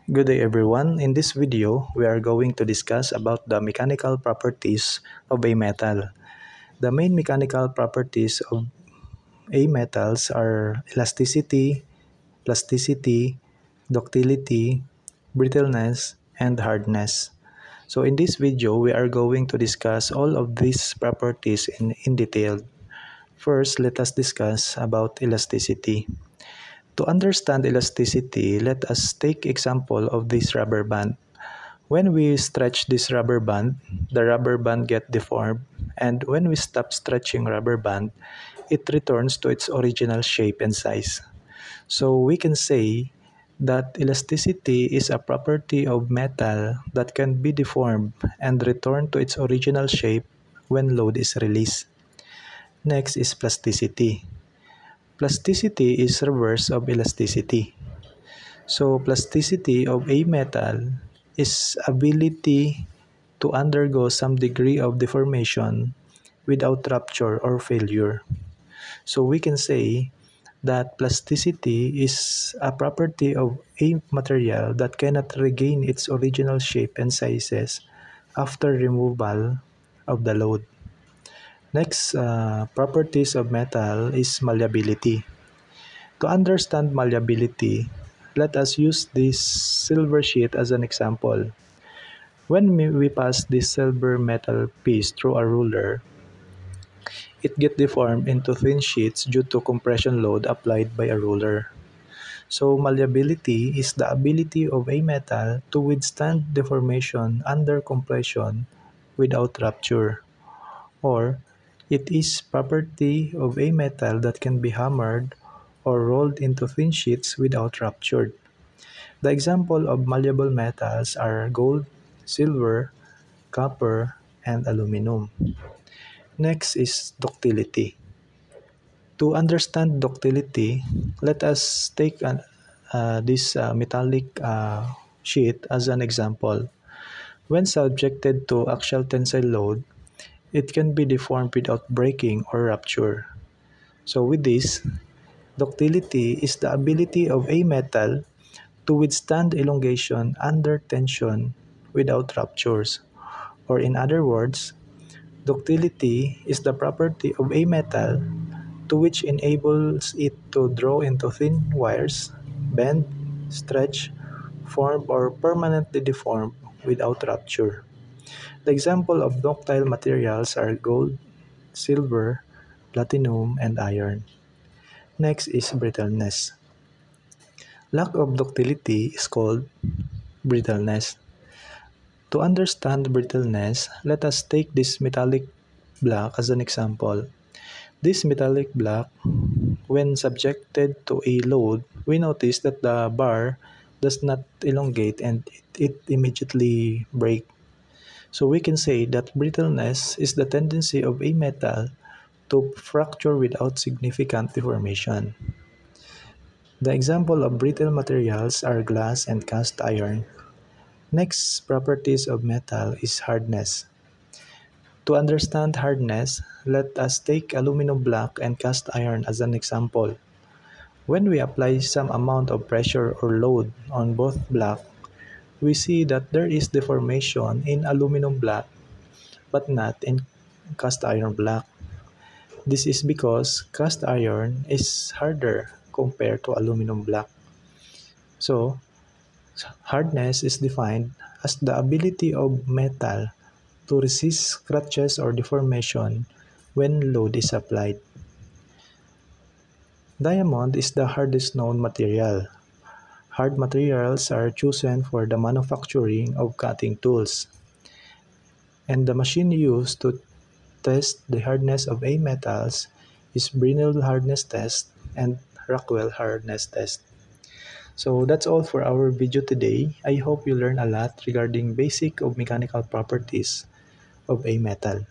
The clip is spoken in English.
Good day everyone. In this video, we are going to discuss about the mechanical properties of a metal. The main mechanical properties of a metals are elasticity, plasticity, ductility, brittleness, and hardness. So in this video, we are going to discuss all of these properties in detail. First, let us discuss about elasticity. To understand elasticity, let us take example of this rubber band. When we stretch this rubber band, the rubber band get deformed, and when we stop stretching rubber band, it returns to its original shape and size. So we can say that elasticity is a property of metal that can be deformed and return to its original shape when load is released. Next is plasticity. Plasticity is reverse of elasticity. So plasticity of a metal is ability to undergo some degree of deformation without rupture or failure. So we can say that plasticity is a property of a material that cannot regain its original shape and sizes after removal of the load. Next, properties of metal is malleability. To understand malleability, let us use this silver sheet as an example. When we pass this silver metal piece through a ruler, it gets deformed into thin sheets due to compression load applied by a ruler. So malleability is the ability of a metal to withstand deformation under compression without rupture, or it is property of a metal that can be hammered or rolled into thin sheets without rupture. The example of malleable metals are gold, silver, copper, and aluminum. Next is ductility. To understand ductility, let us take this metallic sheet as an example. When subjected to axial tensile load, it can be deformed without breaking or rupture. So with this, ductility is the ability of a metal to withstand elongation under tension without ruptures. Or in other words, ductility is the property of a metal to which enables it to draw into thin wires, bend, stretch, form, or permanently deform without rupture. The example of ductile materials are gold, silver, platinum, and iron. Next is brittleness. Lack of ductility is called brittleness. To understand brittleness, let us take this metallic block as an example. This metallic block, when subjected to a load, we notice that the bar does not elongate and it immediately breaks. So we can say that brittleness is the tendency of a metal to fracture without significant deformation. The example of brittle materials are glass and cast iron. Next properties of metal is hardness. To understand hardness, let us take aluminum block and cast iron as an example. When we apply some amount of pressure or load on both block, we see that there is deformation in aluminum block but not in cast iron block. This is because cast iron is harder compared to aluminum block. So, hardness is defined as the ability of metal to resist scratches or deformation when load is applied. Diamond is the hardest known material. Hard materials are chosen for the manufacturing of cutting tools, and the machine used to test the hardness of a metals is Brinell hardness test and Rockwell hardness test. So that's all for our video today. I hope you learned a lot regarding basic of mechanical properties of a metal.